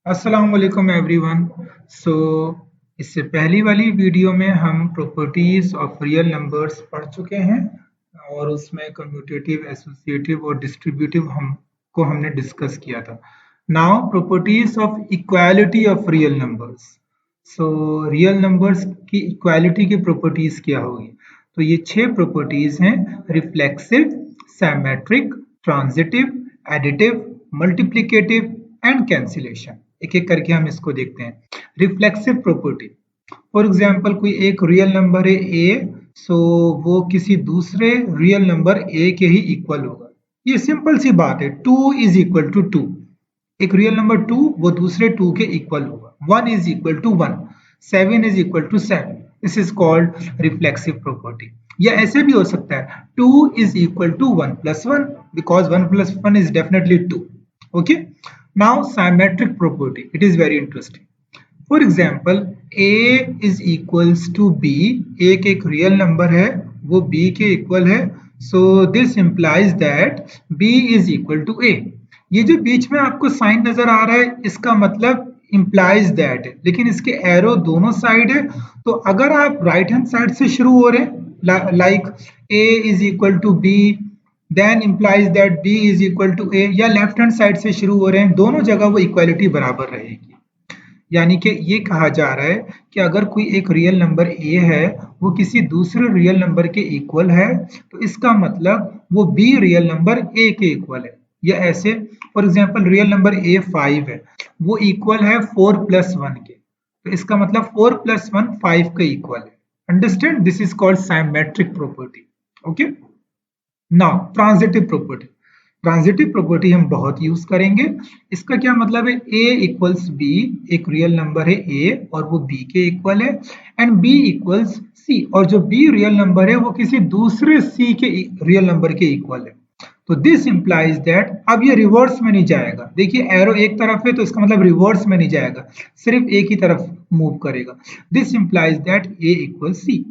अस्सलाम वालेकुम एवरीवन। सो इससे पहली वाली वीडियो में हम प्रॉपर्टीज ऑफ रियल नंबर्स पढ़ चुके हैं और उसमें कम्यूटेटिव, एसोसिएटिव और डिस्ट्रीब्यूटिव हमने डिस्कस किया था। Now properties of equality of real numbers. So real numbers की इक्वालिटी की प्रॉपर्टीज क्या होगी? तो ये 6 प्रॉपर्टीज हैं: reflexive, symmetric, transitive, additive, multiplicative and cancellation. एक एक करके हम इसको देखते हैं। रिफ्लेक्सिव प्रॉपर्टी, फॉर एग्जांपल कोई एक रियल नंबर है ए, सो वो किसी दूसरे रियल नंबर ए के ही इक्वल होगा। ये सिंपल सी बात है, 2 इज इक्वल टू 2। एक रियल नंबर 2 वो दूसरे 2 के इक्वल होगा। 1 is equal to 1, 7 is equal to 7। This is called reflexive property. या ऐसे भी हो सकता है 2 is equal to 1 plus 1, because 1 plus 1 is definitely 2। Okay, now symmetric property, it is very interesting. For example, a is equals to b, एक real number है वो b के इक्वल है, so this implies that b is equal to a। ये जो बीच में आपको sign नजर आ रहा है इसका मतलब implies that है, लेकिन इसके एरो दोनों साइड है। तो अगर आप राइट हैंड साइड से शुरू हो रहे हैं like a is equal to b then implies that b is equal to a, या लेफ्ट हैंड साइड से शुरू हो रहे हैं, दोनों जगह वो इक्वालिटी बराबर रहेगी। यानी कि ये कहा जा रहा है कि अगर कोई एक रियल नंबर a है वो किसी दूसरे रियल नंबर के इक्वल है तो इसका मतलब वो b रियल नंबर a के इक्वल है। या ऐसे for example real number a 5 है, वो इक्वल है 4 प्लस 1 के, तो इसका मतलब 4 प्लस 1 5 के इक्वल है। Understand? This is called symmetric property. Okay, now transitive property. Transitive property हम बहुत यूज करेंगे। इसका क्या मतलब है? a इक्वल्स b, एक रियल नंबर है a और वो b के इक्वल है, एंड b इक्वल्स c, और जो b रियल नंबर है वो किसी दूसरे c के रियल नंबर के इक्वल है। तो दिस इंप्लाइज दैट, अब ये रिवर्स में नहीं जाएगा। देखिए एरो एक तरफ है तो इसका मतलब रिवर्स में नहीं जाएगा, सिर्फ एक ही तरफ मूव करेगा। This implies that a equal c।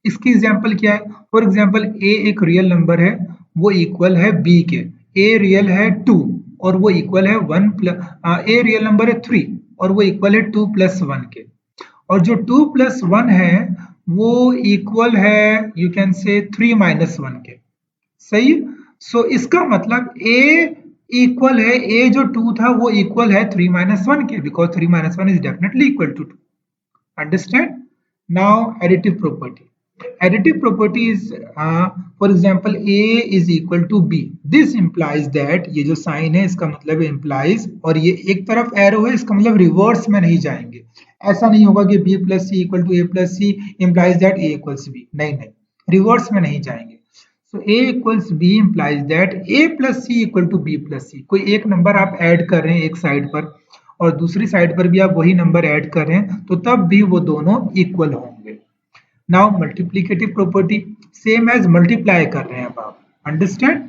इसकी एग्जांपल क्या है? फॉर एग्जांपल a एक रियल नंबर है, वो इक्वल है b के। a रियल है 2 और वो इक्वल है 1 प्लस, a रियल नंबर है 3 और वो इक्वल है 2 प्लस 1 के, और जो 2 प्लस 1 है वो इक्वल है यू कैन से 3 माइनस 1 के। सही? सो इसका मतलब a इक्वल है, a जो 2 था वो इक्वल है 3 माइनस 1 के, because 3 minus 1 is definitely equal to 2। Understand? Now additive property. Additive property is for example a is equal to b. This implies that, ये जो साइन है इसका मतलब implies, और ये एक तरफ एरो है इसका मतलब रिवर्स में नहीं जाएंगे। ऐसा नहीं होगा कि b plus c equal to a plus c implies that a equals b, नहीं नहीं, रिवर्स में नहीं जाएंगे। So a equals b implies that a plus c equal to b plus c। कोई एक नंबर आप ऐड कर रहे हैं एक साइड पर और दूसरी साइड पर भी आप वही नंबर ऐड कर रहे हैं तो तब भी वो दोनों इक्वल होंगे। Now multiplicative property, same as multiply कर रहे हैं अब आप। अंडरस्टैंड?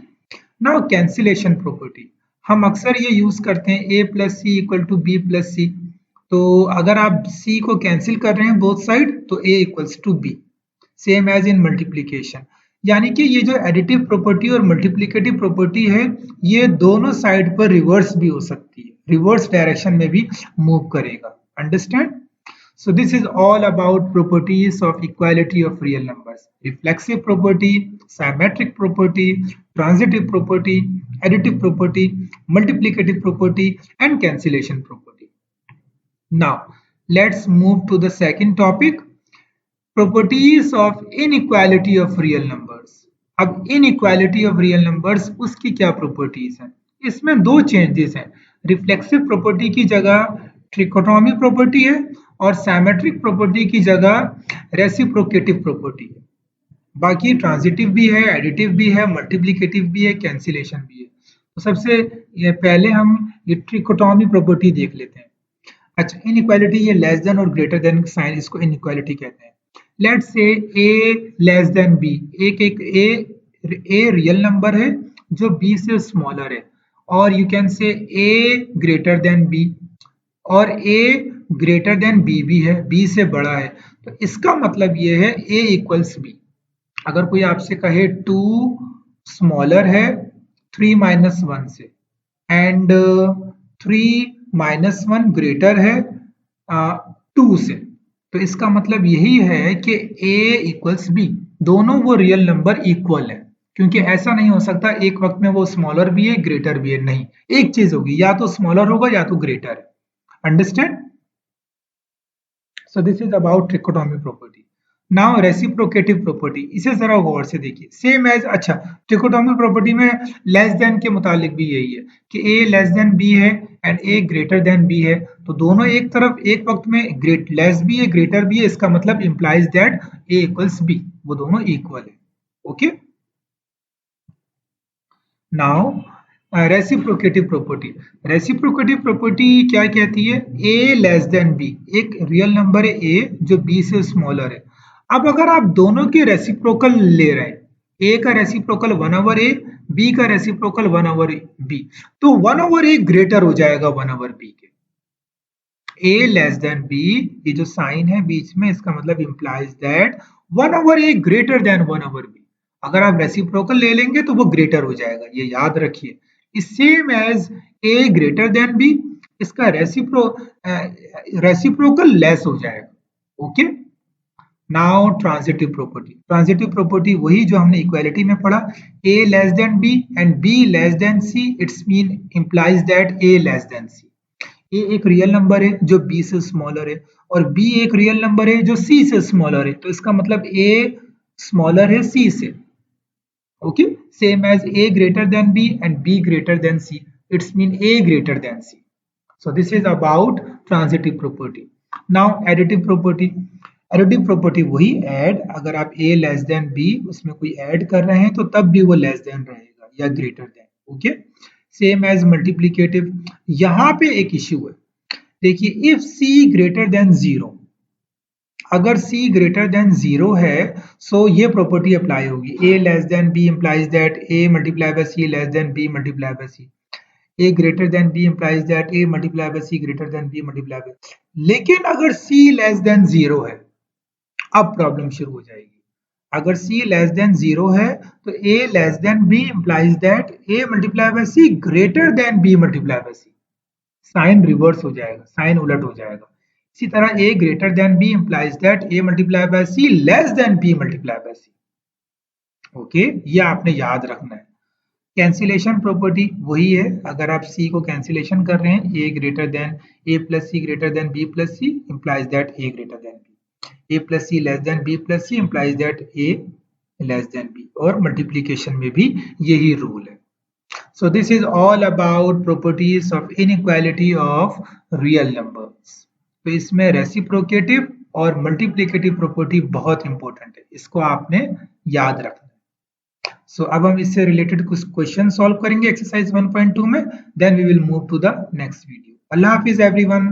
नाउ कैंसिलेशन प्रॉपर्टी, हम अक्सर ये यूज करते हैं a plus c equal to b plus c. तो अगर आप c को कैंसिल कर रहे हैं बोथ साइड तो a equals to b, same as in multiplication. यानी कि ये जो एडिटिव प्रॉपर्टी और मल्टीप्लिकेटिव प्रॉपर्टी है ये दोनों साइड पर रिवर्स भी हो सकती है, रिवर्स डायरेक्शन में भी मूव करेगा। Understand? So this is all about properties of equality of real numbers: reflexive property, symmetric property, transitive property, additive property, multiplicative property, and cancellation property. Now let's move to the second topic, properties of inequality of real numbers। अब inequality of real numbers उसकी क्या properties हैं? इसमें दो changes हैं। Reflexive property की जगह trichotomy property है और सिमेट्रिक प्रॉपर्टी की जगह रेसिप्रोकेटिव प्रॉपर्टी है। बाकी ट्रांजिटिव भी है, एडिटिव भी है, मल्टीप्लिकेटिव भी है, कैंसिलेशन भी है। तो सबसे पहले हम ये ट्रिकोटोमी प्रॉपर्टी देख लेते हैं। अच्छा, इनइक्वालिटी, ये लेस देन और ग्रेटर देन साइन, इसको इनइक्वालिटी कहते हैं। Let's say a less than b, एक a रियल नंबर है जो b से स्मॉलर है, और you can say a greater than b, और a ग्रेटर देन b भी है, b से बड़ा है। तो इसका मतलब ये है a इक्वल्स b। अगर कोई आपसे कहे 2 स्मॉलर है 3 माइनस 1 से एंड 3 -1 ग्रेटर है 2 से, तो इसका मतलब यही है कि a इक्वल्स b, दोनों वो रियल नंबर इक्वल है, क्योंकि ऐसा नहीं हो सकता एक वक्त में वो स्मॉलर भी है ग्रेटर भी है, नहीं, एक चीज होगी, या तो स्मॉलर होगा या तो ग्रेटर है। Understand? So this is about trichotomy property. Now reciprocative property, इसे जरा गौर से देखिए, सेम एज, अच्छा ट्रिकोटोमी प्रॉपर्टी में लेस देन के मुतालिक भी यही है कि a लेस देन b है and a greater than b है, तो दोनों एक तरफ एक वक्त में ग्रेट लेस भी है ग्रेटर भी है, इसका मतलब implies that a equals b, वो दोनों इक्वल है। Okay, now reciprocative property, reciprocative property क्या कहती है, a लेस देन b, एक रियल नंबर है a जो b से स्मॉलर है। अब अगर आप दोनों के रेसिप्रोकल ले रहे हैं, a का रेसिप्रोकल 1/a, b का रेसिप्रोकल 1/b, तो 1/a ग्रेटर हो जाएगा 1/b के। a लेस देन b, ये जो साइन है बीच में, इसका मतलब implies that 1/a greater than 1/b। अगर आप रेसिप्रोकल ले लेंगे तो वो ग्रेटर हो जाएगा, ये याद रखिए। Same as a greater than b, इसका रेसिप्रोकल लेस हो जाएगा। Okay, now transitive property, transitive property वही जो हमने इक्वालिटी में पढ़ा, a less than b and b less than c, it's mean implies that a less than c। a एक real number है जो b से स्मॉलर है और b एक रियल नंबर है जो c से स्मॉलर है, तो इसका मतलब a स्मॉलर है c से। Okay, same as a greater than b and b greater than c, it's mean a greater than c। so this is about transitive property. now additive property, additive property वही add, अगर आप a less than b उसमें कोई add कर रहे हैं तो तब भी वो लेस देन रहेगा या greater than. Okay, same as multiplicative, यहाँ पे एक इश्यू है, देखिए इफ c ग्रेटर देन 0, अगर c ग्रेटर देन 0 है सो ये प्रॉपर्टी अप्लाई होगी, a less than b implies that a multiply by c less than b multiply by c, a greater than b implies that a multiply by c greater than b multiply by, लेकिन अगर c less than 0 है, अब problem शुरू हो जाएगी। अगर c less than 0 है तो a less than b implies that a multiply by c greater than b multiply by c, sign reverse हो जाएगा, साइन उलट हो जाएगा। इसी तरह a greater than b implies that a multiply by c less than b multiply by c। Okay, ये आपने याद रखना है। कैंसिलेशन प्रॉपर्टी वही है, अगर आप c को कैंसिलेशन कर रहे हैं, a greater than a plus c greater than b plus c implies that a greater than b, a plus c less than b plus c implies that a less than b, और multiplication में भी यही rule है। So this is all about properties of inequality of real numbers. तो इसमें reciprocative और multiplicative property बहुत important है, इसको आपने याद रखना। सो अब हम इससे रिलेटेड कुछ क्वेश्चन सॉल्व करेंगे एक्सरसाइज 1.2 में, then we will move to the next video. अल्लाह हाफिज एवरीवन।